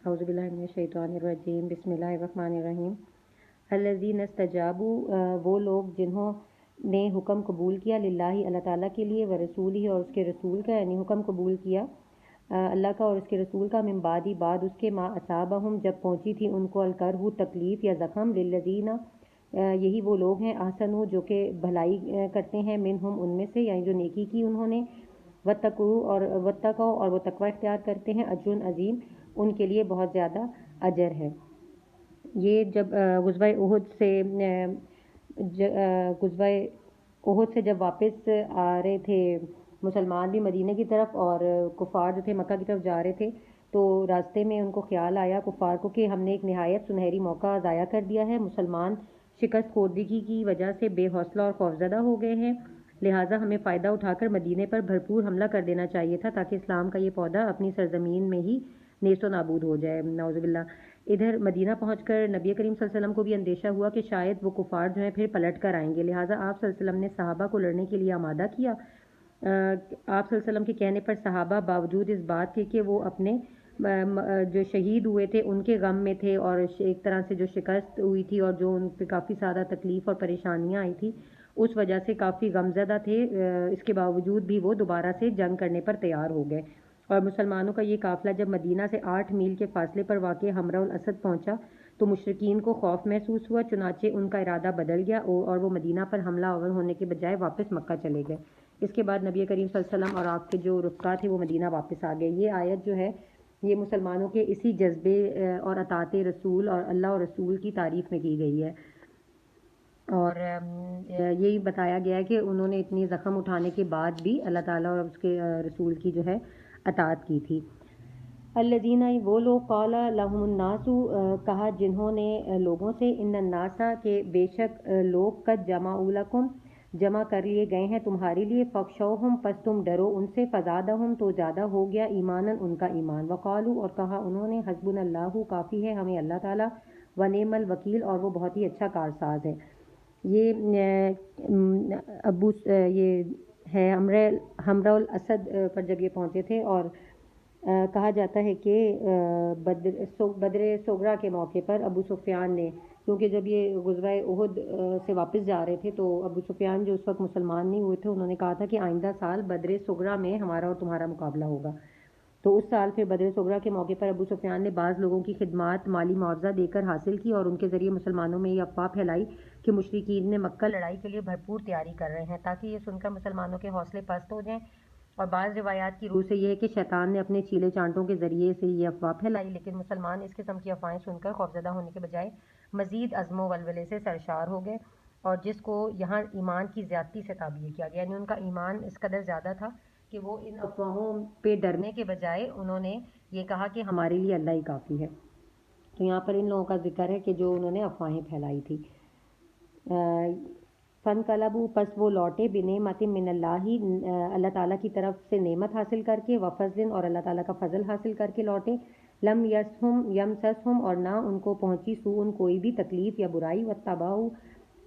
अऊज़ु बिल्लाहि मिनश्शैतानिर्रजीम बिस्मिल्लाहिर्रहमानिर्रहीम। अल्लज़ीना इस्तजाबू, वो लोग जिन्होंने हुक्म कबूल किया, लिल्लाहि अल्लाह ताला के लिए, व रसूलिही और उसके रसूल का, यानी हुक्म कबूल किया अल्लाह का और उसके रसूल का, मिन बादी बाद उसके, मा असाबहुम जब पहुँची थी उनको, अलकरहु तकलीफ़ या ज़ख़म, लिल्लज़ीना यही वो लोग हैं, ahsanu जो कि भलाई करते हैं, मिनहुम उनमें से, यानी जो नेकी की उन्होंने, वत्तकू और वत्तकौ और वो तकवा इख्तियार करते हैं, अज्रुन अजीम उनके लिए बहुत ज़्यादा अजर है। ये जब गुज़वा उहुद से गुज़वा उहुद से जब वापस आ रहे थे मुसलमान भी मदीने की तरफ और कुफ़ार जो थे मक्का की तरफ जा रहे थे, तो रास्ते में उनको ख्याल आया कुफ़ार को कि हमने एक नहायत सुनहरी मौका ज़ाया कर दिया है। मुसलमान शिकस्त खोर्दगी की वजह से बेहौसला और खौफज़दा हो गए हैं, लिहाजा हमें फ़ायदा उठाकर मदीने पर भरपूर हमला कर देना चाहिए था ताकि इस्लाम का ये पौधा अपनी सरजमीन में ही नेस्तो नाबूद हो जाए। नाउज़ुबिल्लाह। इधर मदीना पहुंचकर नबी करीम सल्लल्लाहु अलैहि वसल्लम को भी अंदेशा हुआ कि शायद वो कुफ़ार जो हैं फिर पलट कर आएंगे, लिहाजा आप सल्लल्लाहु अलैहि वसल्लम ने सहाबा को लड़ने के लिए आमादा किया। आप सल्लल्लाहु अलैहि वसल्लम के कहने पर सहाबा बावजूद इस बात के कि वो अपने जो शहीद हुए थे उनके गम में थे और एक तरह से जो शिकस्त हुई थी और जो उन पर काफ़ी ज़्यादा तकलीफ़ और परेशानियां आई थी, उस वजह से काफ़ी गमज़दा थे। इसके बावजूद भी वो दोबारा से जंग करने पर तैयार हो गए और मुसलमानों का ये काफ़िला जब मदीना से 8 मील के फासले पर वाक़ हमरा उल असद पहुंचा तो मुशरिकीन को खौफ महसूस हुआ, चुनाचे उनका इरादा बदल गया और वो मदीना पर हमला आवर होने के बजाय वापस मक्का चले गए। इसके बाद नबी करीम सल्लल्लाहु अलैहि वसल्लम और आपके जो रुफ़क़ा थे वो मदीना वापस आ गए। ये आयत जो है ये मुसलमानों के इसी जज्बे और अताअत रसूल और अल्लाह और रसूल की तारीफ़ में की गई है और यही बताया गया है कि उन्होंने इतनी ज़ख़म उठाने के बाद भी अल्लाह ताला और उसके रसूल की जो है अताअत की थी। अल्लज़ीना वो लोग क़ाला लहुमुन्नासु कहा जिन्होंने लोगों से, इन्नन्नासा के बेशक लोग कद जमाउ लकुम जमा कर लिए गए हैं तुम्हारे लिए, फ़ख्शौहुम पस तुम डरो उनसे, फ़ज़ादहुम तो ज़्यादा हो गया ईमानन उनका ईमान, वक़ालू और कहा उन्होंने, हस्बुनल्लाहु काफ़ी है हमें अल्लाह ताला, व नेमल वकील और वो बहुत ही अच्छा कारसाज है। ये ये है हमरा उल असद पर जब ये पहुँचे थे और कहा जाता है कि बद्र सोगरा के मौके पर अबू सुफियान ने, क्योंकि जब ये गुज़वा उहुद से वापस जा रहे थे तो अबू सुफियान जो उस वक्त मुसलमान नहीं हुए थे उन्होंने कहा था कि आइंदा साल बद्र सोगरा में हमारा और तुम्हारा मुकाबला होगा। तो उस साल फिर बद्र सोगरा के मौके पर अबू सुफियान ने बाज़ लोगों की खिदमात माली मुआवजा देकर हासिल की और उनके ज़रिए मुसलमानों में ये अफवाह फैलाई कि मुशरिकीन ने मक्का लड़ाई के लिए भरपूर तैयारी कर रहे हैं, ताकि ये सुनकर मुसलमानों के हौसले पस्त हो जाएं। और बाज़ रिवायात की रूह से यह है कि शैतान ने अपने चीले चांटों के ज़रिए से ये अफवाह फैलाई, लेकिन मुसलमान इस किस्म की अफवाहें सुनकर खौफज़दा होने के बजाय मज़ीद अज़्म वलवले से सरशार हो गए और जिसको यहाँ ईमान की ज़्यादती से ताबीर किया गया, यानी उनका ईमान इस कदर ज़्यादा था कि वो इन अफवाहों पे डरने के बजाय उन्होंने ये कहा कि हमारे लिए अल्लाह ही काफ़ी है। तो यहाँ पर इन लोगों का जिक्र है कि जो उन्होंने अफवाहें फैलाई थी। फ़न कलबू पस वो लौटे बिनेमत मिनल्लाही अल्लाह ताला की तरफ से नेमत हासिल करके, व फज़लिन और अल्लाह ताला का फ़ज़ल हासिल करके लौटे, लम यमससहुम और ना उनको पहुँची सूअन कोई भी तकलीफ़ या बुराई, वत्तबाउ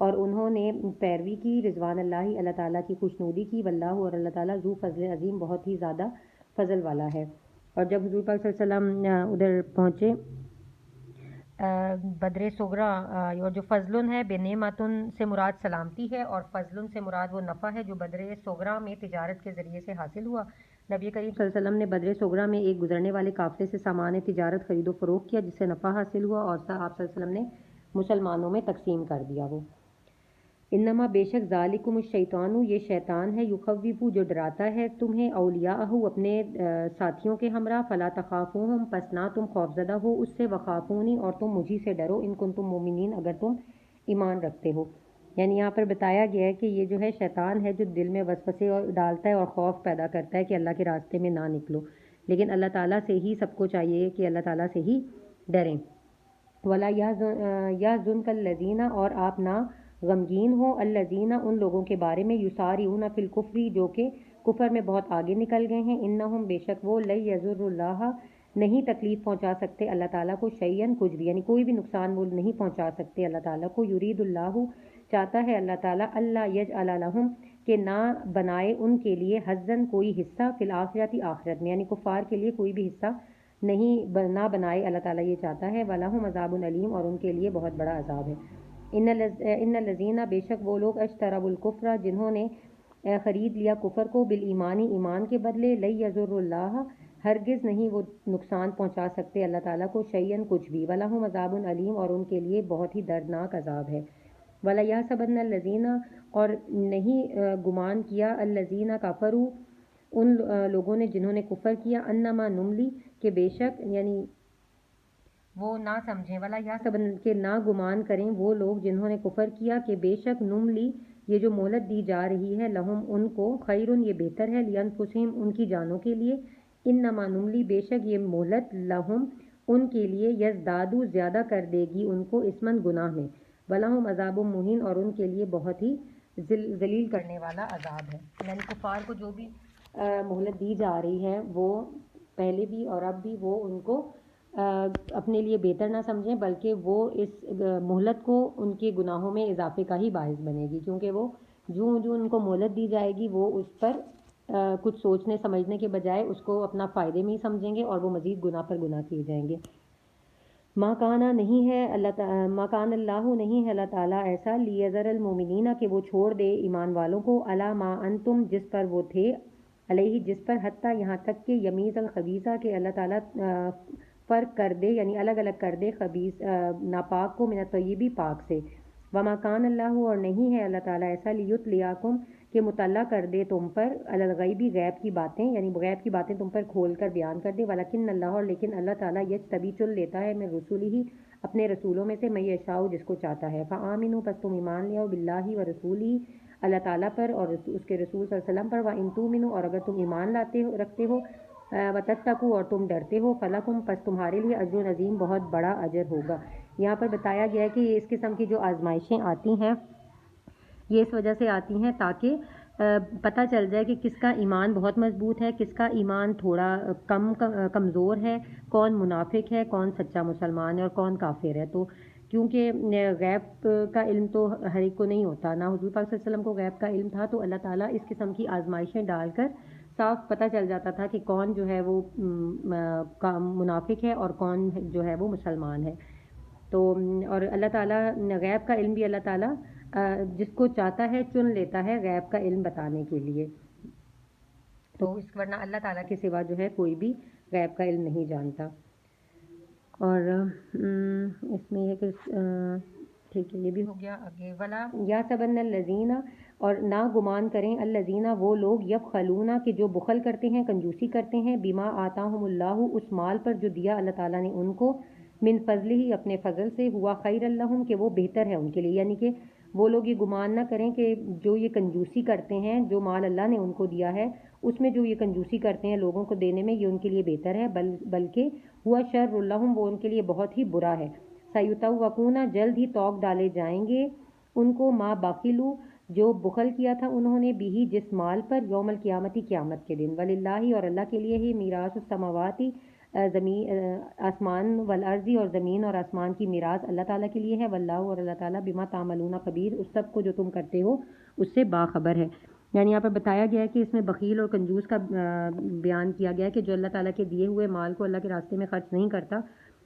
और उन्होंने पैरवी की, रिज़वान अल्लाही अल्लाह ताला की खुशनुदी की, वल्लाहु और अल्लाह ताला ज़ू फ़ज़ल अज़ीम बहुत ही ज़्यादा फ़ज़ल वाला है। और जब हुज़ूर पाक सल्लल्लाहु अलैहि वसल्लम उधर पहुँचे बद्र सोगरा, और जो फ़ज़लुन है बेनेमतुन से मुराद सलामती है और फ़ज़लुन से मुराद वो नफ़ा है जो बद्र सोगरा में तिजारत के ज़रिए से हासिल हुआ। नबी करीम सल्लल्लाहु अलैहि वसल्लम ने बद्र सोगरा में एक गुजरने वाले काफ़िले से सामान तिजारत खरीदो फ़रोख्त किया जिससे नफ़ा हासिल हुआ और आप सल्लल्लाहु अलैहि वसल्लम ने मुसलमानों में तकसीम कर दिया। वो इन्नमा बेशक ज़ालिकुम शैतानु ये शैतान है, युखव्विफु जो डराता है तुम्हें, औलियाहु अपने साथियों के हमरा, फ़ला तख़ाफ़ूहुम पस ना तुम खौफज़दा हो उससे, वख़ाफ़ूनी और तुम मुझी से डरो, इन कुंतुम मोमिनीन अगर तुम ईमान रखते हो। यानी यहाँ पर बताया गया है कि ये जो है शैतान है जो दिल में वसवसे और डालता है और खौफ पैदा करता है कि अल्लाह के रास्ते में ना निकलो, लेकिन अल्लाह ताला से ही सबको चाहिए कि अल्लाह ताला से ही डरें। वला यहज़ुनकल्लज़ीना और आप ना गमगीन हो, अल्लज़ीना उन लोगों के बारे में, युसारिऊना फिल कुफ्री जो कि कुफर में बहुत आगे निकल गए हैं, इन्नहुम बेशक वो लै यज़ुर्रुल्लाह नहीं तकलीफ़ पहुँचा सकते अल्लाह ताला को, शैयन कुछ भी, यानी कोई भी नुकसान वो नहीं पहुँचा सकते अल्लाह ताला को। युरीदुल्लाहु चाहता है अल्लाह ताला, अल्ला यजअल लहुम के ना बनाए उनके लिए, हज़्ज़न कोई हिस्सा, फिल आखिरती आखिरत में, यानी कुफ़ार के लिए कोई भी हिस्सा نہ بنائے اللہ تعالیٰ یہ چاہتا ہے. وَلَهُمْ عَذَابٌ علیم اور ان کے لیے بہت بڑا عذاب ہے. ان الذین بے شک وہ لوگ اشتروا الکفر جنہوں نے خرید لیا کفر کو بالایمان ایمان کے بدلے لن یضروا اللہ ہرگز نہیں وہ نقصان پہنچا سکتے اللہ تعالیٰ کو شیئن کچھ بھی. وَلَهُمْ عَذَابٌ علیم اور ان کے لیے بہت ہی دردناک عذاب ہے. وَلَا يَحْسَبَنَّ الَّذِينَ اور نہیں گمان کیا الَّذِينَ كَفَرُوا ان لوگوں نے جنہوں نے کفر کیا انما نملی کہ بے شک یعنی وہ نہ سمجھیں. وَلَا يَحْسَبَنَّ کہ نہ گمان کریں وہ لوگ جنہوں نے کفر کیا کہ بے شک نملی یہ جو مہلت دی جا رہی ہے لہم ان کو خیرن یہ بہتر ہے لِأَنفُسِهِمْ ان کی جانوں کے لیے. انما نملی بے شک یہ مہلت لہم ان کے لیے یزدادو زیادہ کر دے گی ان کو اسمن گناہ میں. وَلَهُمْ عَذَابٌ مُہِینٌ اور ان کے لیے بہت ہی ذلیل کرنے والا عذاب ہے. یعنی کفار کو جو بھی مہلت دی جا رہی ہے وہ پہلے بھی اور اب بھی وہ ان کو اپنے لیے بہتر نہ سمجھیں بلکہ وہ اس مہلت کو ان کے گناہوں میں اضافے کا ہی باعث بنے گی کیونکہ وہ جو ان کو مہلت دی جائے گی وہ اس پر کچھ سوچنے سمجھنے کے بجائے اس کو اپنا فائدے میں ہی سمجھیں گے اور وہ مزید گناہ پر گناہ کیے جائیں گے. ما کان اللہ نہیں ہے اللہ تعالیٰ ایسا لیذر المؤمنین کہ وہ چھوڑ دے ایمان والوں کو علی ما انتم جس پر وہ تھے علیہ جس پر حتیٰ یہاں تک کہ یمیز الخبیثہ کہ اللہ تعالیٰ فرق کر دے یعنی الگ الگ کر دے خبیث ناپاک کو من الطیب پاک سے. وما کان اللہ اور نہیں ہے اللہ تعالیٰ ایسا لیطلعکم کہ مطلع کر دے تم پر علی الغیب غیب کی باتیں یعنی غیب کی باتیں تم پر کھول کر بیان کر دے. ولکن اللہ اور لیکن اللہ تعالیٰ یجتبی چن لیتا ہے من رسولہ اپنے رسولوں میں سے من یشاء جس کو چاہتا ہے. فآمنوا پس تم ایمان لے آؤ باللہ و رسولہ اللہ تعالیٰ پر اور اس کے رسول صلی اللہ علیہ وسلم پر. وان تؤمنوا اور اگر تم ایمان رکھتے ہو وتتقوا اور تم ڈرتے ہو فلکم پس تمہارے لیے اجر عظیم بہت بڑا اجر ہوگا. یہاں پر بتایا گیا ہے کہ اس قسم کی جو آزمائشیں آتی ہیں یہ اس وجہ سے آتی ہیں تاکہ پتہ چل جائے کہ کس کا ایمان بہت مضبوط ہے کس کا ایمان تھوڑا کمزور ہے کون منافق ہے کون سچا مسلمان ہے اور کون کافر ہے. تو کیونکہ غیب کا علم تو ہر ایک کو نہیں ہوتا نہ حضور پاک صلی اللہ علیہ وسلم کو غیب کا علم تھا تو اللہ تعالیٰ اس قسم کی آزمائشیں ڈال کر صاف پتہ چل جاتا تھا کہ کون جو ہے وہ منافق ہے اور کون جو ہے وہ مسلمان ہے. تو اور اللہ تعالیٰ غیب کا علم بھی اللہ تعالیٰ جس کو چاہتا ہے چن لیتا ہے غیب کا علم بتانے کے لیے. تو اس ورنہ اللہ تعالیٰ کے سوا جو ہے کوئی بھی غیب کا علم نہیں جانتا. اور اس میں یہ کہ ٹھیک ہے یہ بھی ہو گیا. آگے ولا یحسبن الذین اور نہ گمان کریں الذین وہ لوگ یبخلون کہ جو بخل کرتے ہیں کنجوسی کرتے ہیں بما آتاہم اللہ اس مال پر جو دیا اللہ تعالیٰ نے ان کو من فضلہ اپنے فضل سے ہوا خیر لہم کہ وہ بہتر ہے ان کے لیے. یعنی کہ وہ لوگ یہ گمان نہ کریں کہ جو یہ کنجوسی کرتے ہیں جو مال اللہ نے ان کو دیا ہے اس میں جو یہ کنجوسی کرتے ہیں لوگوں کو دینے میں یہ ان کے لیے بہتر ہے بلکہ ہوا شر لہم وہ ان کے لیے بہت ہی برا ہے. سیطوقون جلد ہی توق ڈالے جائیں گے ان کو ما بخلوا جو بخل کیا تھا انہوں نے بھی جس مال پر یوم القیامتی قیامت کے دن. وللہ اور اللہ کے لیے ہی میراث السماواتی زمین آسمان والارضی اور زمین اور آسمان کی میراث اللہ تعالیٰ کے لیے ہے. واللہ اور اللہ تعالیٰ بما تعملون خبیر اس سب کو جو تم کرتے ہو اس سے باخبر ہے. یعنی یہاں پر بتایا گیا ہے کہ اس میں بخیل اور کنجوس کا بیان کیا گیا ہے کہ جو اللہ تعالیٰ کے دیے ہوئے مال کو اللہ کے راستے میں خرچ نہیں کرتا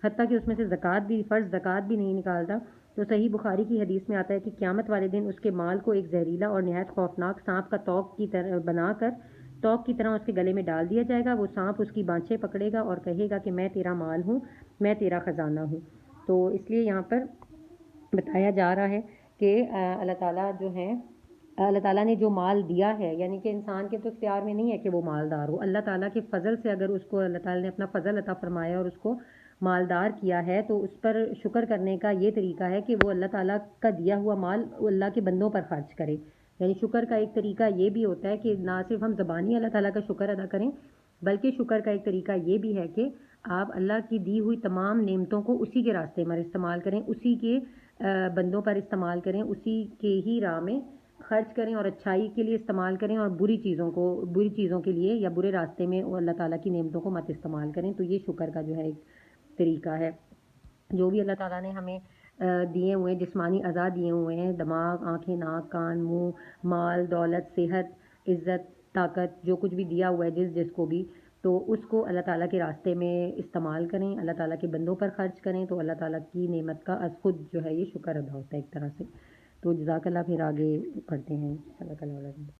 حتیٰ کہ اس میں سے فرض زکوٰۃ بھی نہیں نکالتا. تو صحیح بخاری کی حدیث میں آتا ہے کہ قیامت والے دن اس کے مال کو ایک زہریلا اور نہایت خوفناک سانپ کا توق کی طرح بنا کر توق کی طرح اس کے گلے میں ڈال دیا جائے گا. وہ سانپ اس کی بانچیں پکڑے گا اور کہے گا کہ میں تیرا مال ہوں میں تیرا خزانہ ہوں. تو اس لیے یہاں پر بتایا جا رہا ہے کہ اللہ تعالیٰ جو ہے اللہ تعالیٰ نے جو مال دیا ہے یعنی کہ انسان کے تو اختیار میں نہیں ہے کہ وہ مالدار ہو. اللہ تعالیٰ کے فضل سے اگر اس کو اللہ تعالیٰ نے اپنا فضل عطا فرمایا اور اس کو مالدار کیا ہے تو اس پر شکر کرنے کا یہ طریقہ ہے کہ وہ اللہ تعالیٰ کا دیا ہوا مال اللہ کے بندوں پر خرچ کرے. یعنی شکر کا ایک طریقہ یہ بھی ہوتا ہے کہ نہ صرف ہم زبانی اللہ تعالیٰ کا شکر ادا کریں بلکہ شکر کا ایک طریقہ یہ بھی ہے کہ آپ اللہ کی دی ہوئی تمام نعمتوں کو اسی کے راستے میں استعمال کریں اسی کے بندوں پر استعمال کریں اسی کے ہی راہ میں خرچ کریں اور اچھائی کے لیے استعمال کریں اور بری چیزوں کے لیے یا برے راستے میں اللہ تعالیٰ کی نعمتوں کو مت استعمال کریں. تو یہ شکر کا جو ہے ایک طریقہ ہے. جو بھی اللہ تعالیٰ نے ہمیں دیے ہوئے جسمانی اعضاء دیے ہوئے ہیں دماغ آنکھیں ناک کان منہ مال دولت صحت عزت طاقت جو کچھ بھی دیا ہوا ہے جس کو بھی تو اس کو اللہ تعالیٰ کے راستے میں استعمال کریں، اللہ تعالیٰ کے بندوں پر خرچ کریں تو اللہ تعالیٰ کی نعمت کا از خود جو ہے یہ شکر ادا ہوتا ہے ایک طرح سے. تو جزاک اللہ. پھر آگے پڑھتے ہیں. صدق اللہ العظیم.